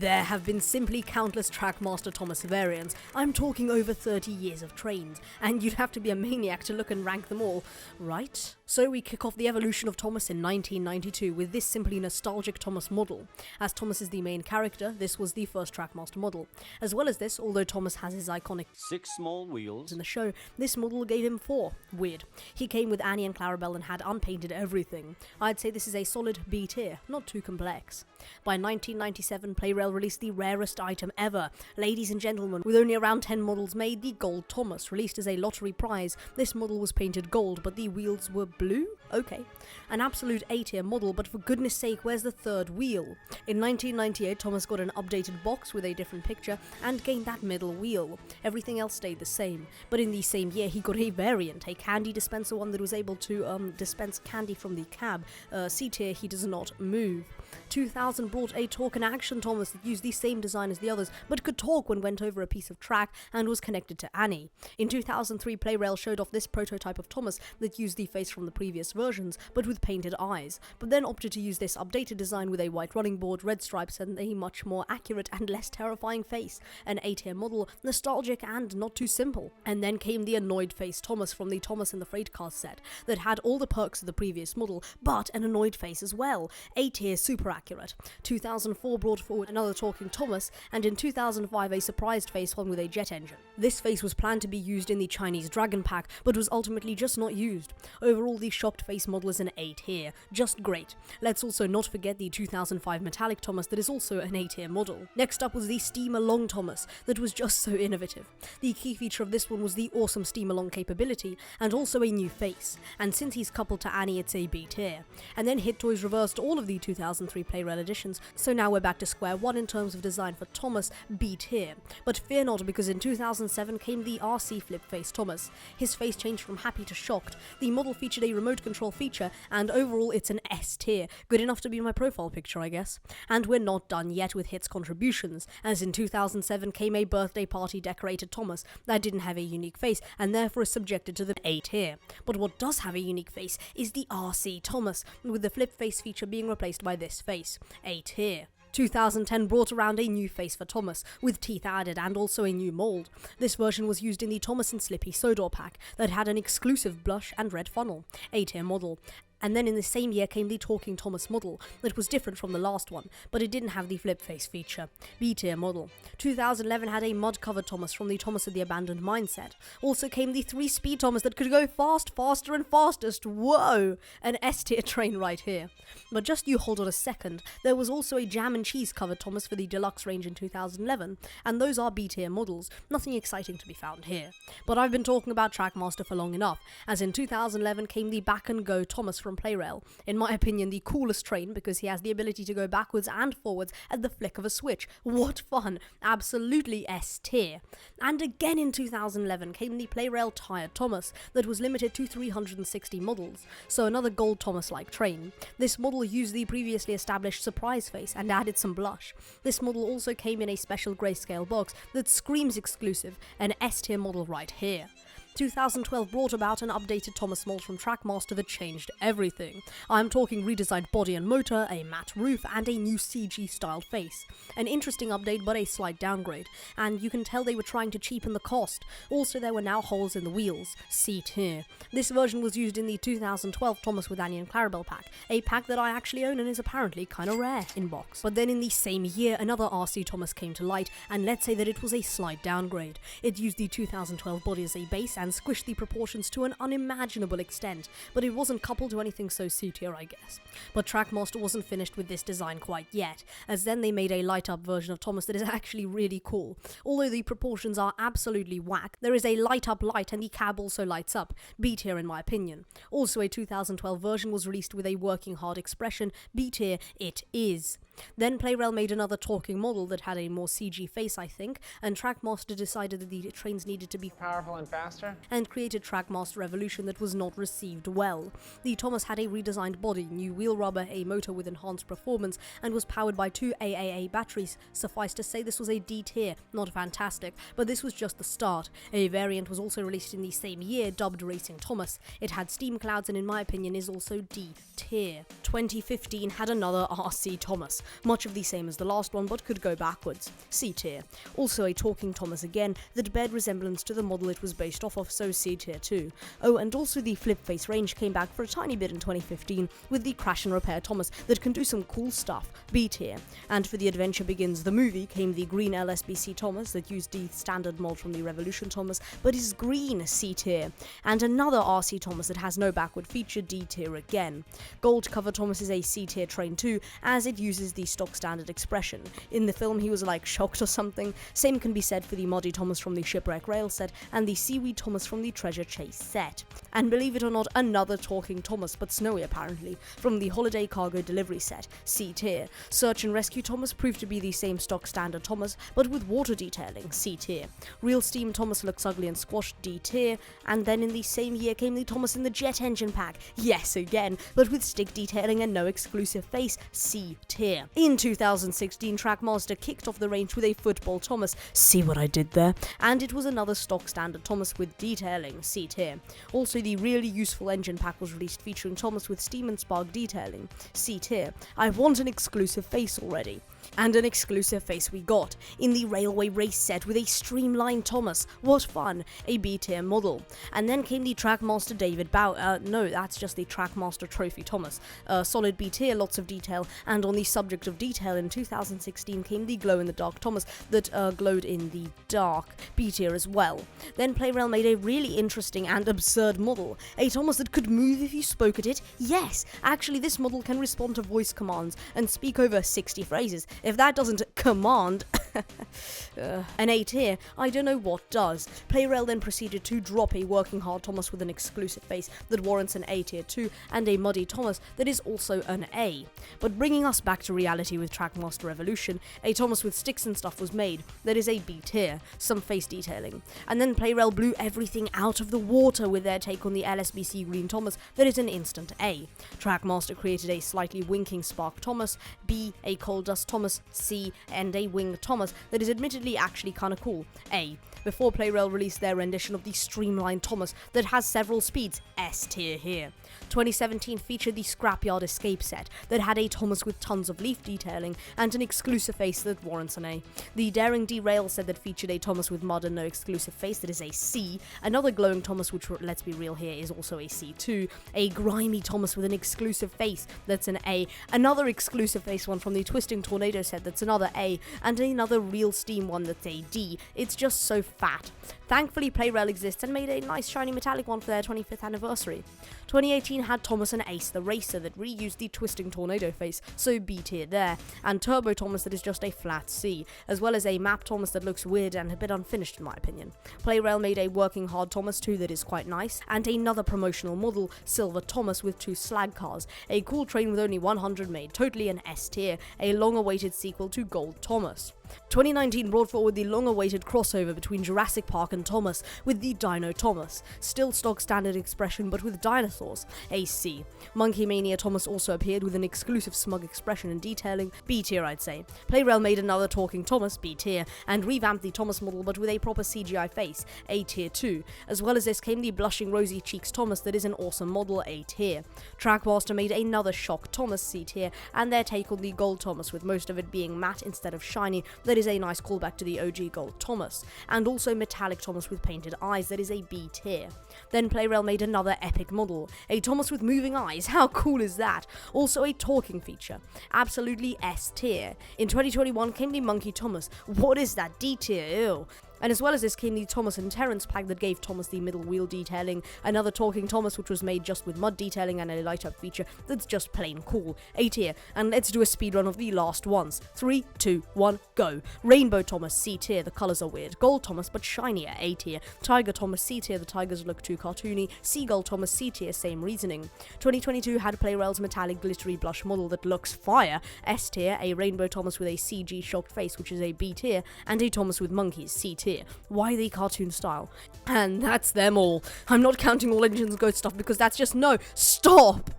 There have been simply countless Trackmaster Thomas variants. I'm talking over 30 years of trains, and you'd have to be a maniac to look and rank them all, right? So we kick off the evolution of Thomas in 1992 with this simply nostalgic Thomas model. As Thomas is the main character, this was the first Trackmaster model. As well as this, although Thomas has his iconic 6 small wheels in the show, this model gave him 4. Weird. He came with Annie and Clarabelle and had unpainted everything. I'd say this is a solid B tier, not too complex. By 1997, Playrail released the rarest item ever. Ladies and gentlemen, with only around 10 models made, the Gold Thomas, released as a lottery prize. This model was painted gold, but the wheels were blue? Okay. An absolute A-tier model, but for goodness sake, where's the third wheel? In 1998, Thomas got an updated box with a different picture and gained that middle wheel. Everything else stayed the same. But in the same year, he got a variant, a candy dispenser one that was able to dispense candy from the cab. C-tier, he does not move. 2000 brought a talk and action Thomas that used the same design as the others, but could talk when went over a piece of track and was connected to Annie. In 2003, Playrail showed off this prototype of Thomas that used the face from the previous versions, but with painted eyes, but then opted to use this updated design with a white running board, red stripes, and a much more accurate and less terrifying face. An A-tier model, nostalgic and not too simple. And then came the annoyed face Thomas from the Thomas and the Freight Cars set, that had all the perks of the previous model, but an annoyed face as well. A-tier, super accurate. 2004 brought forward another talking Thomas, and in 2005 a surprised face one with a jet engine. This face was planned to be used in the Chinese Dragon Pack, but was ultimately just not used. Overall, the shocked face model is an 8 here, just great. Let's also not forget the 2005 metallic Thomas that is also an 8-tier model. Next up was the Steam Along Thomas, that was just so innovative. The key feature of this one was the awesome Steam Along capability, and also a new face, and since he's coupled to Annie it's a B tier. And then Hit Toys reversed all of the 2003 Playrail editions, so now we're back to square one in terms of design for Thomas, B tier. But fear not, because in 2007 came the RC Flip Face Thomas. His face changed from happy to shocked. The model featured a remote control feature, and overall it's an S tier, good enough to be my profile picture I guess. And we're not done yet with Hit's contributions, as in 2007 came a birthday party decorated Thomas that didn't have a unique face and therefore is subjected to the A tier. But what does have a unique face is the RC Thomas, with the flip face feature being replaced by this face, A tier. 2010 brought around a new face for Thomas, with teeth added and also a new mould. This version was used in the Thomas and Slippy Sodor pack that had an exclusive blush and red funnel, A-tier model. And then in the same year came the Talking Thomas model, that was different from the last one, but it didn't have the flip face feature, B-tier model. 2011 had a mud-covered Thomas from the Thomas of the Abandoned Mine set. Also came the 3-speed Thomas that could go fast, faster and fastest, whoa! An S-tier train right here. But just you hold on a second, there was also a jam and cheese covered Thomas for the deluxe range in 2011, and those are B-tier models, nothing exciting to be found here. But I've been talking about Trackmaster for long enough, as in 2011 came the Back and Go Thomas from Playrail. In my opinion, the coolest train because he has the ability to go backwards and forwards at the flick of a switch. What fun! Absolutely S tier. And again in 2011 came the Playrail Tired Thomas that was limited to 360 models, so another Gold Thomas-like train. This model used the previously established surprise face and added some blush. This model also came in a special grayscale box that screams exclusive, an S tier model right here. 2012 brought about an updated Thomas mold from Trackmaster that changed everything. I'm talking redesigned body and motor, a matte roof, and a new CG-styled face. An interesting update, but a slight downgrade, and you can tell they were trying to cheapen the cost. Also, there were now holes in the wheels, C tier. This version was used in the 2012 Thomas with Annie and Clarabelle pack, a pack that I actually own and is apparently kinda rare in box. But then in the same year, another RC Thomas came to light, and let's say that it was a slight downgrade. It used the 2012 body as a base and squished the proportions to an unimaginable extent, but it wasn't coupled to anything so C-tier I guess. But Trackmaster wasn't finished with this design quite yet, as then they made a light-up version of Thomas that is actually really cool. Although the proportions are absolutely whack, there is a light-up light and the cab also lights up, B-tier in my opinion. Also a 2012 version was released with a working hard expression, B-tier it is. Then Playrail made another talking model that had a more CG face I think, and Trackmaster decided that the trains needed to be powerful and faster, and created Trackmaster Evolution that was not received well. The Thomas had a redesigned body, new wheel rubber, a motor with enhanced performance, and was powered by 2 AAA batteries. Suffice to say this was a D tier, not fantastic, but this was just the start. A variant was also released in the same year, dubbed Racing Thomas. It had steam clouds and in my opinion is also D tier. 2015 had another RC Thomas, much of the same as the last one but could go backwards, C tier. Also a talking Thomas again that bared resemblance to the model it was based off of, so C tier too. Oh, and also the flip face range came back for a tiny bit in 2015 with the crash and repair Thomas that can do some cool stuff, B tier. And for the Adventure Begins the movie came the green LSBC Thomas that used the standard mold from the Revolution Thomas but is green, C tier. And another RC Thomas that has no backward feature, D tier again. Gold cover Thomas is a C tier train too, as it uses the stock standard expression. In the film he was like shocked or something. Same can be said for the Muddy Thomas from the Shipwreck Rail set and the Seaweed Thomas from the Treasure Chase set. And believe it or not, another talking Thomas, but snowy apparently, from the Holiday Cargo Delivery set, C tier. Search and Rescue Thomas proved to be the same stock standard Thomas, but with water detailing, C tier. Real Steam Thomas looks ugly and squashed, D tier. And then in the same year came the Thomas in the Jet Engine pack, yes again, but with stick detailing and no exclusive face, C tier. In 2016, Trackmaster kicked off the range with a football Thomas, see what I did there? And it was another stock standard Thomas with detailing, C tier. Also, the really useful engine pack was released featuring Thomas with steam and spark detailing, C tier. I want an exclusive face already. And an exclusive face we got, in the Railway Race set with a streamlined Thomas, what fun, a B tier model. And then came the Trackmaster David no, that's just the Trackmaster Trophy Thomas, solid B tier, lots of detail, and on the subject of detail in 2016 came the glow in the dark Thomas that glowed in the dark, B tier as well. Then Playrail made a really interesting and absurd model, a Thomas that could move if you spoke at it, yes, actually this model can respond to voice commands and speak over 60 phrases. If that doesn't command an A tier, I don't know what does. Playrail then proceeded to drop a working hard Thomas with an exclusive face that warrants an A tier too, and a muddy Thomas that is also an A. But bringing us back to reality with Trackmaster Revolution, a Thomas with sticks and stuff was made that is a B tier, some face detailing. And then Playrail blew everything out of the water with their take on the LSBC Green Thomas that is an instant A. Trackmaster created a slightly winking Spark Thomas, B, a Coal Dust Thomas, C, and a Winged Thomas that is admittedly actually kinda cool, A. Before Playrail released their rendition of the streamlined Thomas that has several speeds, S tier here. 2017 featured the Scrapyard Escape set that had a Thomas with tons of leaf detailing and an exclusive face that warrants an A. The Daring Derail set that featured a Thomas with mud and no exclusive face that is a C. Another glowing Thomas, which let's be real here, is also a C too. A grimy Thomas with an exclusive face that's an A. Another exclusive face one from the Twisting Tornado set that's another A. And another Real Steam one that's a D. It's just so fat. Thankfully, Playrail exists and made a nice shiny metallic one for their 25th anniversary. 2018 had Thomas and Ace the Racer that reused the Twisting Tornado face, so B tier there, and Turbo Thomas that is just a flat C, as well as a Map Thomas that looks weird and a bit unfinished in my opinion. Playrail made a Working Hard Thomas too that is quite nice, and another promotional model, Silver Thomas with 2 slag cars, a cool train with only 100 made, totally an S tier, a long-awaited sequel to Gold Thomas. 2019 brought forward the long-awaited crossover between Jurassic Park and Thomas with the Dino Thomas, still stock standard expression but with dinosaurs, a C. Monkey Mania Thomas also appeared with an exclusive smug expression and detailing, B tier I'd say. Playrail made another talking Thomas, B tier, and revamped the Thomas model but with a proper CGI face, A tier too. As well as this came the blushing rosy cheeks Thomas that is an awesome model, A tier. Trackmaster made another shock Thomas, C tier, and their take on the Gold Thomas with most of it being matte instead of shiny, that is a nice callback to the OG Gold Thomas, and also Metallic Thomas with painted eyes that is a B tier. Then Playrail made another epic model, a Thomas with moving eyes, how cool is that? Also a talking feature, absolutely S tier. In 2021 came the Monkey Thomas, what is that, D tier, ew. And as well as this came the Thomas and Terrence pack that gave Thomas the middle wheel detailing, another talking Thomas which was made just with mud detailing and a light up feature that's just plain cool, A tier. And let's do a speedrun of the last ones. 3, 2, 1, go. Rainbow Thomas, C tier, the colours are weird. Gold Thomas, but shinier, A tier. Tiger Thomas, C tier, the tigers look too cartoony. Seagull Thomas, C tier, same reasoning. 2022 had Playrail's metallic glittery blush model that looks fire, S tier, a Rainbow Thomas with a CG shocked face which is a B tier, and a Thomas with monkeys, C tier. Why the cartoon style? And that's them all. I'm not counting all Engines Go stuff because that's just no. Stop!